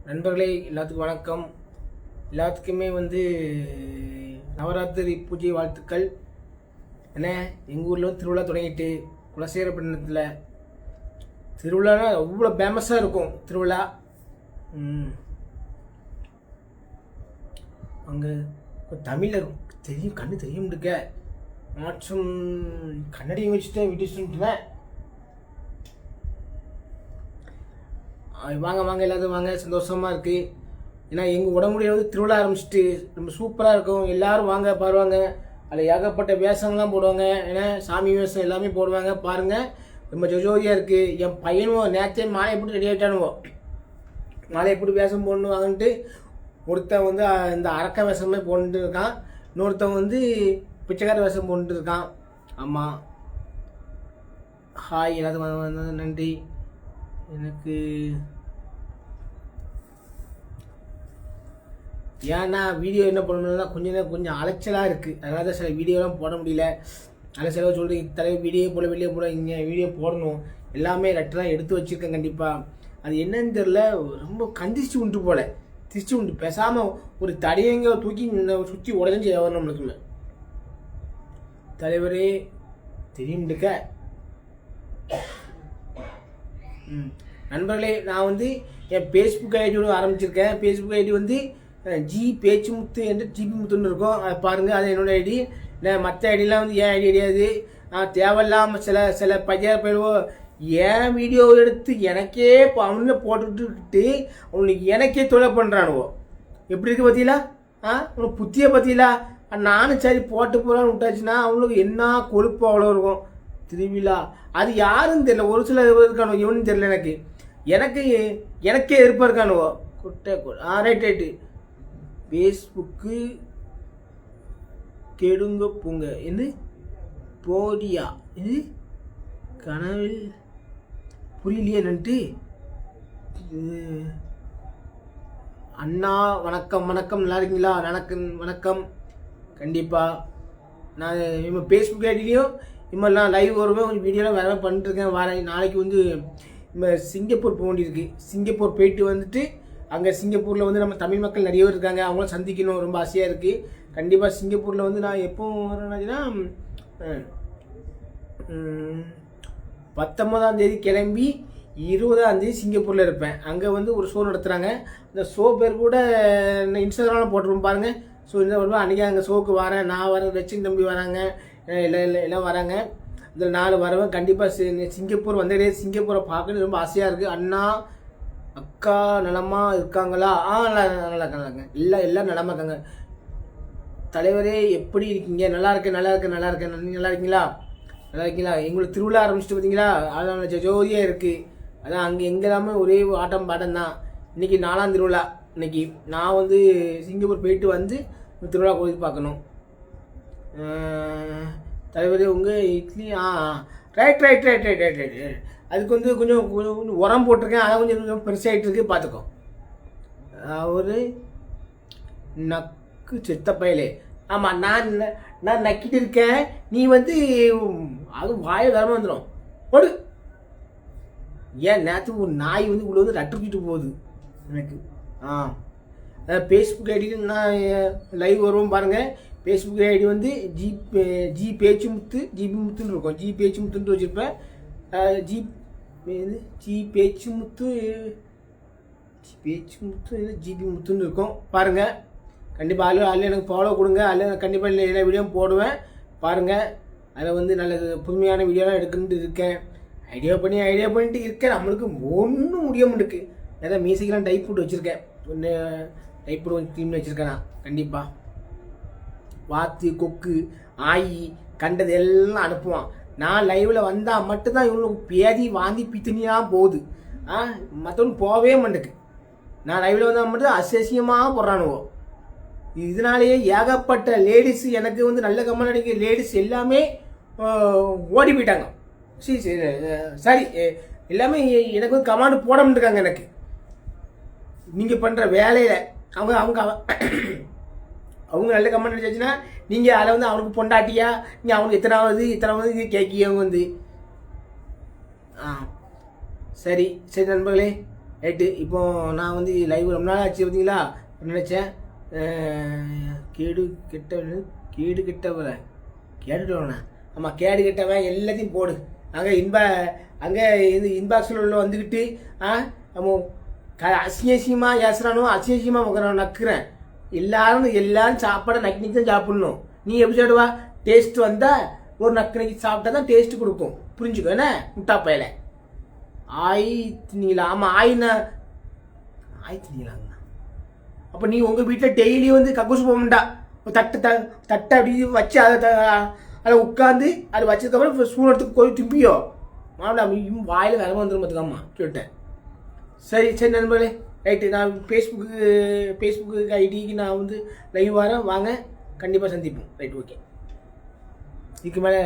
நண்பர்களே எல்லாத்துக்கும் வணக்கம். எல்லாத்துக்குமே நவராத்திரி பூஜை வாழ்த்துக்கள். என்ன எங்கள் ஊரில் திருவிழா தொடங்கிட்டு குலசேகரப்பட்டினத்தில் திருவிழானா அவ்வளோ ஃபேமஸாக இருக்கும் திருவிழா. அங்கே தமிழில் தெரியும், கண்ணு தெரியும் இருக்க மாற்றம் கன்னடியும் வச்சுட்டேன் விட்டுட்டேன். வாங்க வாங்க எல்லாத்தையும் வாங்க, சந்தோஷமாக இருக்குது. ஏன்னா எங்கள் உடம்புடைய திருவிழா ஆரம்பிச்சிட்டு ரொம்ப சூப்பராக இருக்கும். எல்லோரும் வாங்க பாருவாங்க. அதில் ஏகப்பட்ட வேஷங்கள்லாம் போடுவாங்க. ஏன்னா சாமி வேஷம் எல்லாமே போடுவாங்க. பாருங்கள், ரொம்ப ஜோதியாக இருக்குது. என் பையனும் நேற்றே மாலை எப்படி ரெடி ஆகிட்டானுவோ, மாலை எப்படி வேஷம் போடணுவாங்கன்ட்டு. ஒருத்தன் இந்த அரக்க வேஷமே போட்டுட்டு இருக்கான், இன்னொருத்தன் பிச்சைக்கார வேஷம் போட்டுட்டு இருக்கான். ஆமாம், ஹாய் எல்லாத்துக்கும் நன்றி. எனக்கு ஏன்னா வீடியோ என்ன பண்ணணும்னா கொஞ்சம் அலைச்சலாக இருக்குது. அதனால தான் சில வீடியோலாம் போட முடியல. அதில் சில சொல்கிறேன், தலைவர் வீடியோ போட வெளியே போட இங்கே வீடியோ போடணும், எல்லாமே லெட்டராக எடுத்து வச்சுருக்கேன். கண்டிப்பாக அது என்னன்னு தெரில, ரொம்ப கந்திச்சு உண்டு போல் திரிச்சு உண்டு. பேசாமல் ஒரு தடையங்க தூக்கி சுற்றி உடஞ்சி வரணும் நம்மளுக்குள்ள. தலைவரே தெரியும்டுக்க. நண்பர்களே, நான் என் ஃபேஸ்புக் ஐடி ஒன்று ஆரம்பிச்சிருக்கேன். ஃபேஸ்புக் ஐடி ஜி பேச்சுமுத்து என்று ஜிபி முத்துன்னு இருக்கும். அதை பாருங்கள், அது என்னோடய ஐடி. மற்ற ஐடியெலாம் ஏன் ஐடி கிடையாது. நான் தேவையில்லாமல் சில பையன் போயிடுவோம். ஏன் வீடியோ எடுத்து எனக்கே அவனுங்க போட்டுக்கிட்டு அவனுக்கு எனக்கே தொலை பண்ணுறானுவோ. எப்படி இருக்குது பார்த்தீங்களா? உனக்கு புத்தியை பார்த்தீங்களா? நானும் சரி போட்டு போகலான்னு விட்டாச்சுன்னா அவனுக்கு என்ன கொழுப்பு அவ்வளோ இருக்கும். திருவிழா அது யாருன்னு தெரியல. ஒரு சில இருக்கானோ, இவனு தெரியல. எனக்கே எதிர்ப்பாக இருக்கானுவோ. ரைட்டு ஃபேஸ்புக்கு கெடுங்க பூங்க என்ன போடியா இது கனவில் புரியலையே நன்ட்டு. அண்ணா வணக்கம் வணக்கம், நல்லா இருக்கீங்களா? வணக்கம். கண்டிப்பாக நான் இவன் ஃபேஸ்புக் ஐடிலையும் இம்மெல்லாம் லைவ் வருவேன். கொஞ்சம் வீடியோலாம் வேறு பண்ணிட்டுருக்கேன். வரேன் நாளைக்கு சிங்கப்பூர் போக வேண்டியிருக்கு. சிங்கப்பூர் போயிட்டு அங்கே சிங்கப்பூரில் நம்ம தமிழ் மக்கள் நிறைய பேர் இருக்காங்க. அவங்களும் சந்திக்கணும், ரொம்ப ஆசையாக இருக்குது. கண்டிப்பாக சிங்கப்பூரில் நான் எப்போ வரேன்னா 19ஆம் தேதி கிளம்பி 20ஆம் தேதி சிங்கப்பூரில் இருப்பேன். அங்கே ஒரு ஷோ நடத்துகிறாங்க. அந்த ஷோ பேர் கூட இன்ஸ்டாகிராமில் போட்டுருவோம் பாருங்கள். ஸோ இந்த வருவேன் அன்றைக்கி அங்கே ஷோக்கு வரேன். நான் வரேன், லட்சுமி தம்பி வராங்க, எல்லாம் வராங்க. இதில் 4 வரவேன். கண்டிப்பாக சிங்கப்பூர் சிங்கப்பூரை பார்க்கணும், ரொம்ப ஆசையாக இருக்குது. அண்ணா அக்கா நலமா இருக்காங்களா? நல்லா இருக்காங்க. எல்லாம் நலமாக இருக்காங்க. தலைவரே எப்படி இருக்கீங்க? நல்லா இருக்கேன். நீங்கள் நல்லா இருக்கீங்களா? நல்லா இருக்கீங்களா? எங்களுக்கு திருவிழா ஆரம்பிச்சுட்டு பார்த்தீங்களா? அதான் ஜோதியாக இருக்குது. அதான் அங்கே எங்கெல்லாமே ஒரே ஆட்டம் பாட்டம் தான். இன்றைக்கி 4ஆம் திருவிழா. இன்றைக்கி நான் சிங்கப்பூர் போயிட்டு திருவிழா கோயில் பார்க்கணும். தலைவரே உங்கள் இட்லி ரைட். அதுக்கு கொஞ்சம் உரம் போட்டிருக்கேன். அதை கொஞ்சம் பெருசாகிட்டு இருக்கு, பார்த்துக்கோ. ஒரு நக்கு செத்த பயலே. ஆமாம், நான் நக்கிட்டு இருக்கேன். நீ அது வாயை தரமாக வந்துடும். போடு. ஏன் நேற்று ஒரு நாய் உள்ள ரட்டுக்கிட்டு போகுது எனக்கு. ஃபேஸ்புக் ஐடியில் நான் லைவ் வருவோம் பாருங்கள். Facebook ID G Pechumuthu GP முத்துன்னு இருக்கும். ஜி பேச்சுமுத்துன்ட்டு வச்சுருப்பேன். ஜி பேச்சுமுத்து ஜிபி முத்துன்னு இருக்கும் பாருங்கள். கண்டிப்பாக அதில் எனக்கு ஃபாலோ கொடுங்க. அதில் கண்டிப்பாக எல்லா வீடியோவும் போடுவேன் பாருங்கள். அதில் நல்ல புதுமையான வீடியோலாம் எடுக்கணுன்ட்டு இருக்கேன். ஐடியா பண்ணிட்டு இருக்கேன். நம்மளுக்கு ஒன்றும் முடியாமல் இருக்குது. ஏதாவது மியூசிக்கெலாம் டைப் போட்டு வச்சுருக்கேன். ஒன்று டைப் போட்டு கொஞ்சம் தீம்னு வச்சுருக்கேன். நான் கண்டிப்பாக வாத்து கொக்கு ஆயி கண்டது எல்லாம் அனுப்புவான். நான் லைவில் வந்தால் மட்டும்தான் இவங்களுக்கு பேதி வாந்தி பித்தனியாக போகுது. மற்றவங்க போகவே மாட்டேக்கு. நான் லைவில் வந்தால் மட்டும் அசியமாக போடுறானுவோ. இதனாலேயே ஏகப்பட்ட லேடிஸ் எனக்கு நல்ல கமெண்ட் அடிக்கிற லேடிஸ் எல்லாமே ஓடி போயிட்டாங்க. சரி எல்லாமே எனக்கு கமெண்ட் போட மாட்டேங்காங்க. எனக்கு நீங்கள் பண்ணுற வேலையில் அவங்க நல்ல கமெண்ட் அடிச்சாச்சுன்னா நீங்கள் அதில் அவனுக்கு பொண்டாட்டியா, நீங்கள் அவனுக்கு எத்தனாவது கேட்கிய சரி நண்பர்களே, ரைட்டு. இப்போ நான் வந்து லைவ் ரொம்ப நாள் ஆச்சு பார்த்தீங்களா, நினச்சேன் கேடு கெட்டவன் கேட்டுட்டவண்ணா. ஆமாம், கேடு கெட்டவன் எல்லாத்தையும் போடு. அங்கே இது இன்பாக்ஸில் உள்ள வந்துக்கிட்டு நம்ம அசிங்கமாக ஏசுறானோ அசிங்கமாக முகறானோ நக்குறேன். எல்லாரும் சாப்பாடை நக்கி தான் சாப்பிட்ணும். நீ எப்படி சாப்பிடுவா? டேஸ்ட் வந்தால் ஒரு நக்கி சாப்பிட்டா தான் டேஸ்ட்டு கொடுக்கும். புரிஞ்சுக்கோ என்ன முட்டா பையில. திணிங்களா? ஆமாம், திணிங்களாங்க. அப்போ நீ உங்கள் வீட்டில் டெய்லி வந்து கக்கூசு போகமுண்டா. தட்டை அப்படி வச்சு அதை உட்காந்து அதை வச்சதுக்கப்புறம் ஸ்பூன் எடுத்து போய் தும்பியோ மாப்பிள வாயில் வேலை வந்துடும் பார்த்துக்காமா சொல்லிட்டேன். சரி நண்பர்களே, ரைட்டு. நான் ஃபேஸ்புக்கு ஐடிக்கு நான் வந்து லைவ் வரேன், வாங்க கண்டிப்பாக சந்திப்போம். Right, okay. இதுக்கு மேலே